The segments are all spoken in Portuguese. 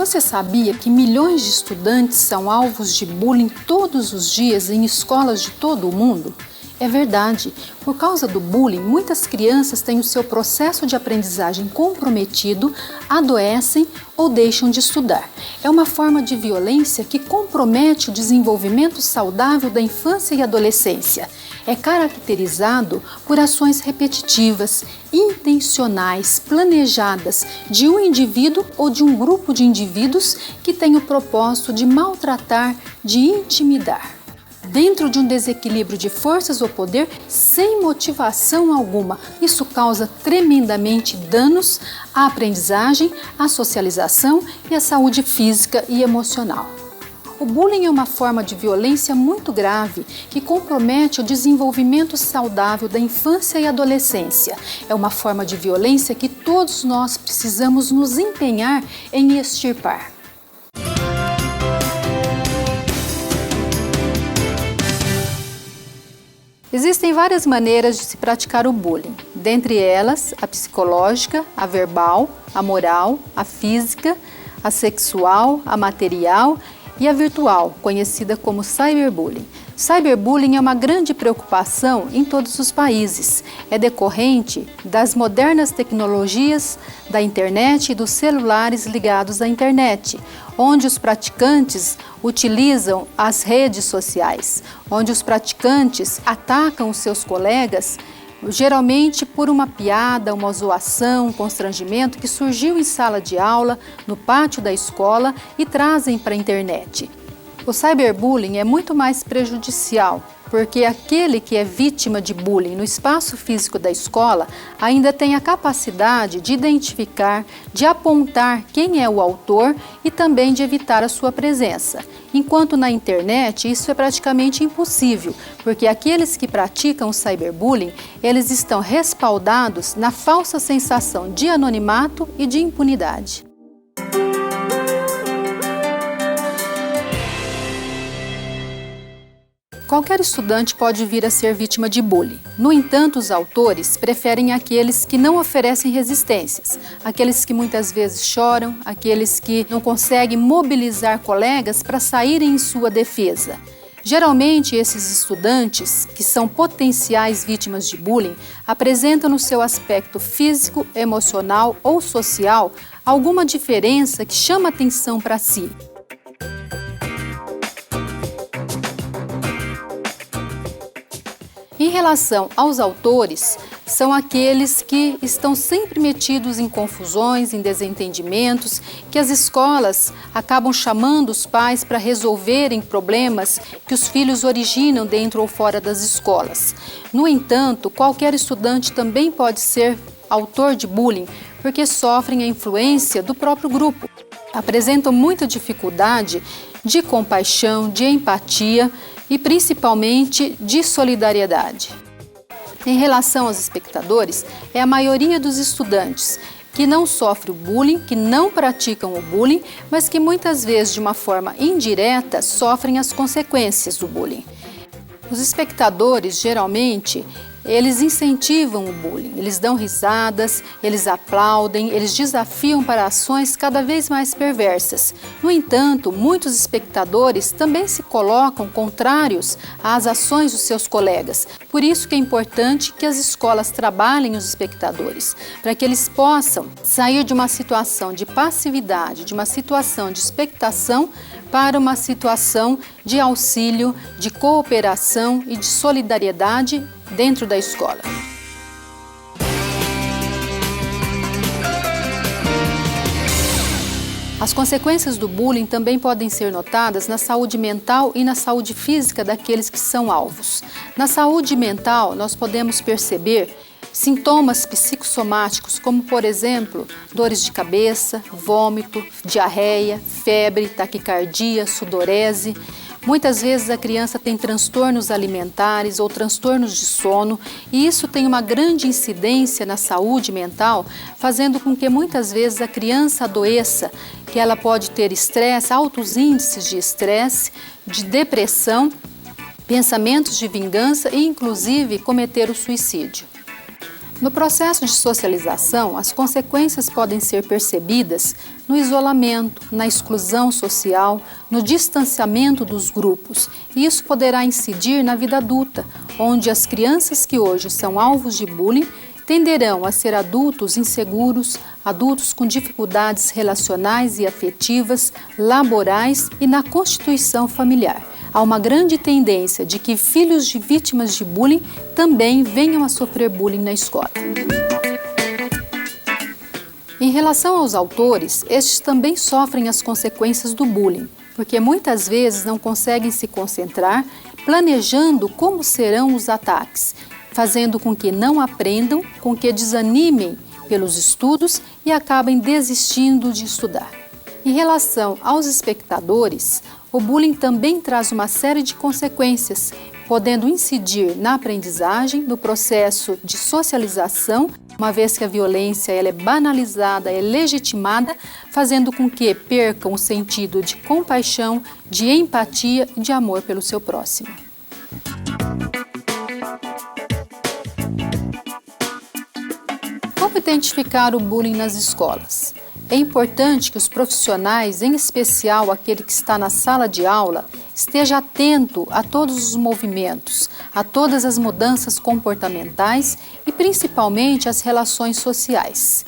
Você sabia que milhões de estudantes são alvos de bullying todos os dias em escolas de todo o mundo? É verdade. Por causa do bullying, muitas crianças têm o seu processo de aprendizagem comprometido, adoecem ou deixam de estudar. É uma forma de violência que compromete o desenvolvimento saudável da infância e adolescência. É caracterizado por ações repetitivas, intencionais, planejadas de um indivíduo ou de um grupo de indivíduos que tem o propósito de maltratar, de intimidar. Dentro de um desequilíbrio de forças ou poder sem motivação alguma. Isso causa tremendamente danos à aprendizagem, à socialização e à saúde física e emocional. O bullying é uma forma de violência muito grave que compromete o desenvolvimento saudável da infância e adolescência. É uma forma de violência que todos nós precisamos nos empenhar em extirpar. Existem várias maneiras de se praticar o bullying, dentre elas a psicológica, a verbal, a moral, a física, a sexual, a material e a virtual, conhecida como cyberbullying. Cyberbullying é uma grande preocupação em todos os países. É decorrente das modernas tecnologias da internet e dos celulares ligados à internet, onde os praticantes utilizam as redes sociais, onde os praticantes atacam os seus colegas, geralmente por uma piada, uma zoação, um constrangimento que surgiu em sala de aula, no pátio da escola e trazem para a internet. O cyberbullying é muito mais prejudicial, porque aquele que é vítima de bullying no espaço físico da escola ainda tem a capacidade de identificar, de apontar quem é o autor e também de evitar a sua presença. Enquanto na internet isso é praticamente impossível, porque aqueles que praticam o cyberbullying, eles estão respaldados na falsa sensação de anonimato e de impunidade. Qualquer estudante pode vir a ser vítima de bullying. No entanto, os autores preferem aqueles que não oferecem resistências, aqueles que muitas vezes choram, aqueles que não conseguem mobilizar colegas para saírem em sua defesa. Geralmente, esses estudantes, que são potenciais vítimas de bullying, apresentam no seu aspecto físico, emocional ou social alguma diferença que chama atenção para si. Em relação aos autores, são aqueles que estão sempre metidos em confusões, em desentendimentos, que as escolas acabam chamando os pais para resolverem problemas que os filhos originam dentro ou fora das escolas. No entanto, qualquer estudante também pode ser autor de bullying, porque sofrem a influência do próprio grupo. Apresentam muita dificuldade de compaixão, de empatia, e principalmente de solidariedade. Em relação aos espectadores, é a maioria dos estudantes que não sofrem o bullying, que não praticam o bullying, mas que muitas vezes de uma forma indireta sofrem as consequências do bullying. Os espectadores, geralmente, eles incentivam o bullying, eles dão risadas, eles aplaudem, eles desafiam para ações cada vez mais perversas. No entanto, muitos espectadores também se colocam contrários às ações dos seus colegas. Por isso que é importante que as escolas trabalhem os espectadores, para que eles possam sair de uma situação de passividade, de uma situação de expectação, para uma situação de auxílio, de cooperação e de solidariedade dentro da escola. As consequências do bullying também podem ser notadas na saúde mental e na saúde física daqueles que são alvos. Na saúde mental, nós podemos perceber sintomas psicossomáticos, como, por exemplo, dores de cabeça, vômito, diarreia, febre, taquicardia, sudorese. Muitas vezes a criança tem transtornos alimentares ou transtornos de sono e isso tem uma grande incidência na saúde mental, fazendo com que muitas vezes a criança adoeça, que ela pode ter estresse, altos índices de estresse, de depressão, pensamentos de vingança e inclusive cometer o suicídio. No processo de socialização, as consequências podem ser percebidas no isolamento, na exclusão social, no distanciamento dos grupos, e isso poderá incidir na vida adulta, onde as crianças que hoje são alvos de bullying tenderão a ser adultos inseguros, adultos com dificuldades relacionais e afetivas, laborais e na constituição familiar. Há uma grande tendência de que filhos de vítimas de bullying também venham a sofrer bullying na escola. Em relação aos autores, estes também sofrem as consequências do bullying, porque muitas vezes não conseguem se concentrar planejando como serão os ataques, fazendo com que não aprendam, com que desanimem pelos estudos e acabem desistindo de estudar. Em relação aos espectadores, o bullying também traz uma série de consequências, podendo incidir na aprendizagem, no processo de socialização, uma vez que a violência ela é banalizada, é legitimada, fazendo com que percam o sentido de compaixão, de empatia e de amor pelo seu próximo. Como identificar o bullying nas escolas? É importante que os profissionais, em especial aquele que está na sala de aula, esteja atento a todos os movimentos, a todas as mudanças comportamentais e principalmente as relações sociais.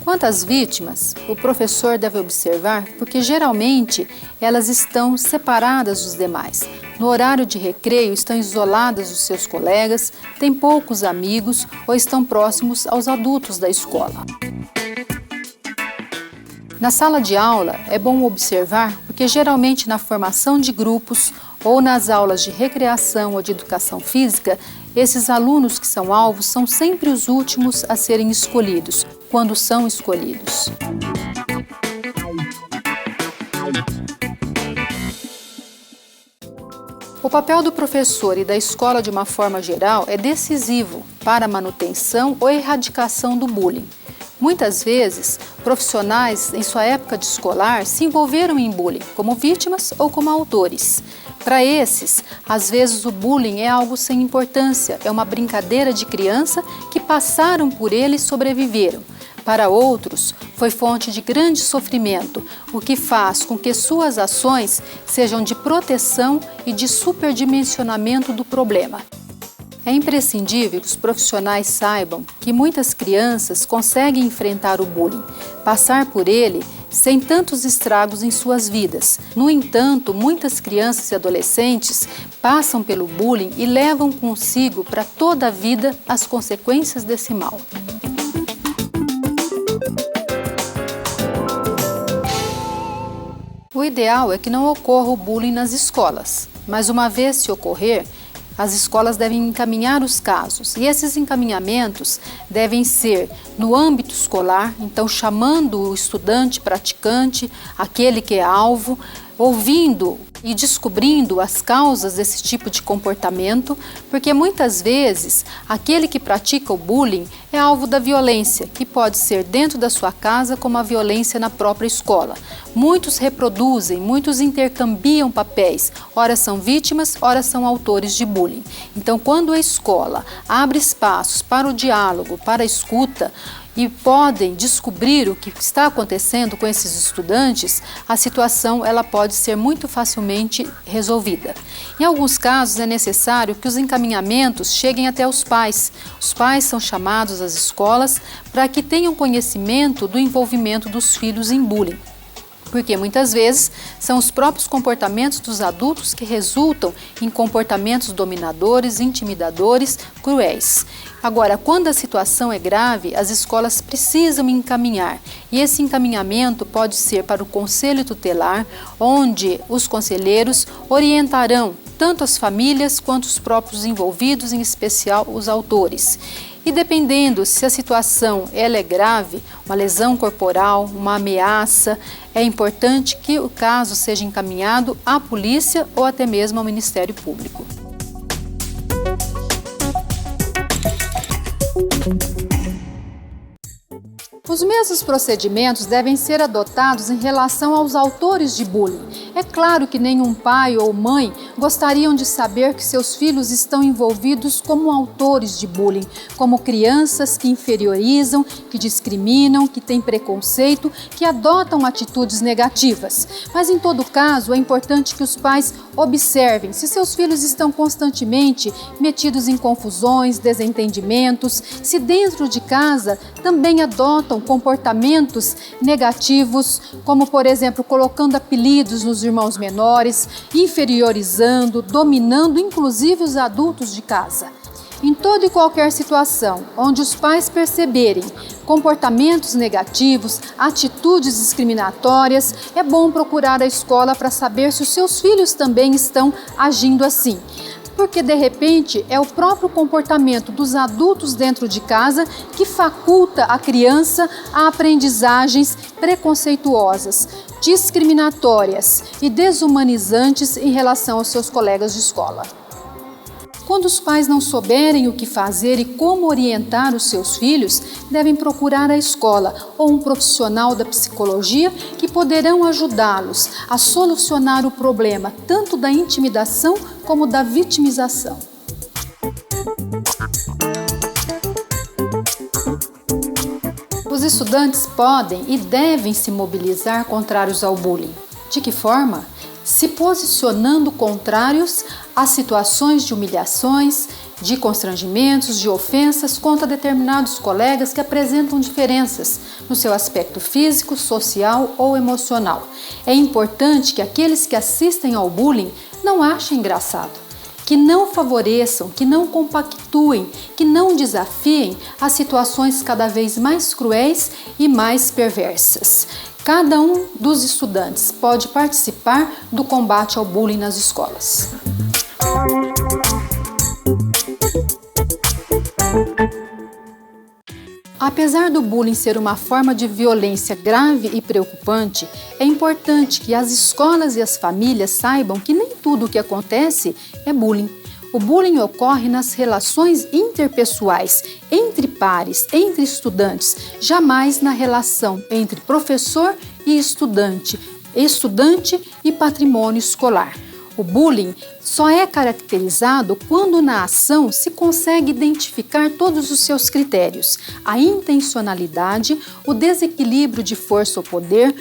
Quanto às vítimas, o professor deve observar porque geralmente elas estão separadas dos demais. No horário de recreio estão isoladas dos seus colegas, têm poucos amigos ou estão próximos aos adultos da escola. Na sala de aula é bom observar porque geralmente na formação de grupos ou nas aulas de recreação ou de educação física, esses alunos que são alvos são sempre os últimos a serem escolhidos, quando são escolhidos. O papel do professor e da escola de uma forma geral é decisivo para a manutenção ou erradicação do bullying. Muitas vezes, profissionais em sua época de escolar se envolveram em bullying, como vítimas ou como autores. Para esses, às vezes o bullying é algo sem importância, é uma brincadeira de criança que passaram por ele e sobreviveram. Para outros, foi fonte de grande sofrimento, o que faz com que suas ações sejam de proteção e de superdimensionamento do problema. É imprescindível que os profissionais saibam que muitas crianças conseguem enfrentar o bullying, passar por ele sem tantos estragos em suas vidas. No entanto, muitas crianças e adolescentes passam pelo bullying e levam consigo para toda a vida as consequências desse mal. O ideal é que não ocorra o bullying nas escolas, mas uma vez se ocorrer, as escolas devem encaminhar os casos e esses encaminhamentos devem ser no âmbito escolar, então chamando o estudante praticante, aquele que é alvo, ouvindo e descobrindo as causas desse tipo de comportamento, porque muitas vezes aquele que pratica o bullying é alvo da violência, que pode ser dentro da sua casa como a violência na própria escola. Muitos reproduzem, muitos intercambiam papéis, ora são vítimas, ora são autores de bullying. Então, quando a escola abre espaços para o diálogo, para a escuta, e podem descobrir o que está acontecendo com esses estudantes, a situação ela pode ser muito facilmente resolvida. Em alguns casos é necessário que os encaminhamentos cheguem até os pais. Os pais são chamados às escolas para que tenham conhecimento do envolvimento dos filhos em bullying. Porque muitas vezes são os próprios comportamentos dos adultos que resultam em comportamentos dominadores, intimidadores, cruéis. Agora, quando a situação é grave, as escolas precisam encaminhar, e esse encaminhamento pode ser para o conselho tutelar, onde os conselheiros orientarão tanto as famílias quanto os próprios envolvidos, em especial os autores. E dependendo se a situação ela é grave, uma lesão corporal, uma ameaça, é importante que o caso seja encaminhado à polícia ou até mesmo ao Ministério Público. Os mesmos procedimentos devem ser adotados em relação aos autores de bullying. É claro que nenhum pai ou mãe gostariam de saber que seus filhos estão envolvidos como autores de bullying, como crianças que inferiorizam, que discriminam, que têm preconceito, que adotam atitudes negativas. Mas em todo caso, é importante que os pais observem se seus filhos estão constantemente metidos em confusões, desentendimentos, se dentro de casa também adotam comportamentos negativos, como por exemplo, colocando apelidos nos irmãos menores, inferiorizando, dominando inclusive os adultos de casa. Em toda e qualquer situação onde os pais perceberem comportamentos negativos, atitudes discriminatórias, é bom procurar a escola para saber se os seus filhos também estão agindo assim. Porque de repente é o próprio comportamento dos adultos dentro de casa que faculta a criança a aprendizagens preconceituosas, discriminatórias e desumanizantes em relação aos seus colegas de escola. Quando os pais não souberem o que fazer e como orientar os seus filhos, devem procurar a escola ou um profissional da psicologia que poderão ajudá-los a solucionar o problema tanto da intimidação como da vitimização. Os estudantes podem e devem se mobilizar contrários ao bullying. De que forma? Se posicionando contrários a situações de humilhações, de constrangimentos, de ofensas contra determinados colegas que apresentam diferenças no seu aspecto físico, social ou emocional. É importante que aqueles que assistem ao bullying não achem engraçado, que não favoreçam, que não compactuem, que não desafiem as situações cada vez mais cruéis e mais perversas. Cada um dos estudantes pode participar do combate ao bullying nas escolas. Apesar do bullying ser uma forma de violência grave e preocupante, é importante que as escolas e as famílias saibam que nem tudo o que acontece é bullying. O bullying ocorre nas relações interpessoais, entre pares, entre estudantes, jamais na relação entre professor e estudante, estudante e patrimônio escolar. O bullying só é caracterizado quando na ação se consegue identificar todos os seus critérios, a intencionalidade, o desequilíbrio de força ou poder,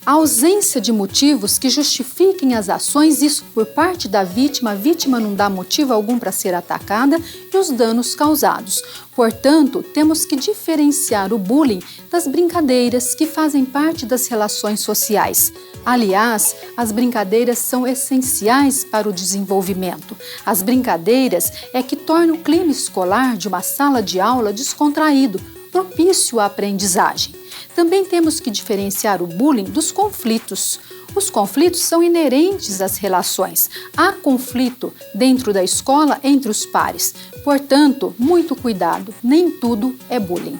a ausência de motivos que justifiquem as ações, isso por parte da vítima, a vítima não dá motivo algum para ser atacada, e os danos causados. Portanto, temos que diferenciar o bullying das brincadeiras que fazem parte das relações sociais. Aliás, as brincadeiras são essenciais para o desenvolvimento. As brincadeiras é que tornam o clima escolar de uma sala de aula descontraído, propício à aprendizagem. Também temos que diferenciar o bullying dos conflitos. Os conflitos são inerentes às relações. Há conflito dentro da escola entre os pares. Portanto, muito cuidado, nem tudo é bullying.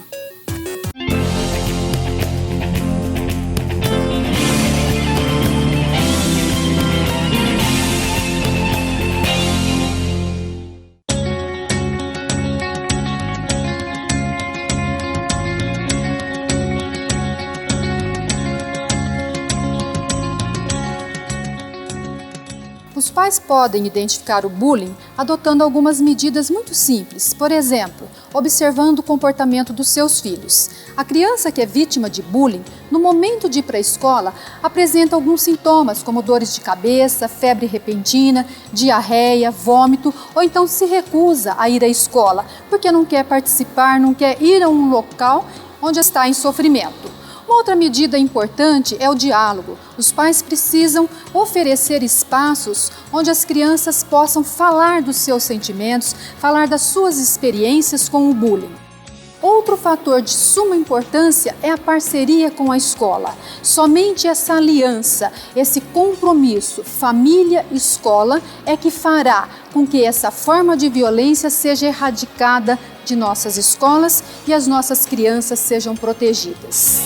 Os pais podem identificar o bullying adotando algumas medidas muito simples. Por exemplo, observando o comportamento dos seus filhos. A criança que é vítima de bullying, no momento de ir para a escola, apresenta alguns sintomas como dores de cabeça, febre repentina, diarreia, vômito, ou então se recusa a ir à escola porque não quer participar, não quer ir a um local onde está em sofrimento. Uma outra medida importante é o diálogo. Os pais precisam oferecer espaços onde as crianças possam falar dos seus sentimentos, falar das suas experiências com o bullying. Outro fator de suma importância é a parceria com a escola. Somente essa aliança, esse compromisso família-escola é que fará com que essa forma de violência seja erradicada de nossas escolas e as nossas crianças sejam protegidas.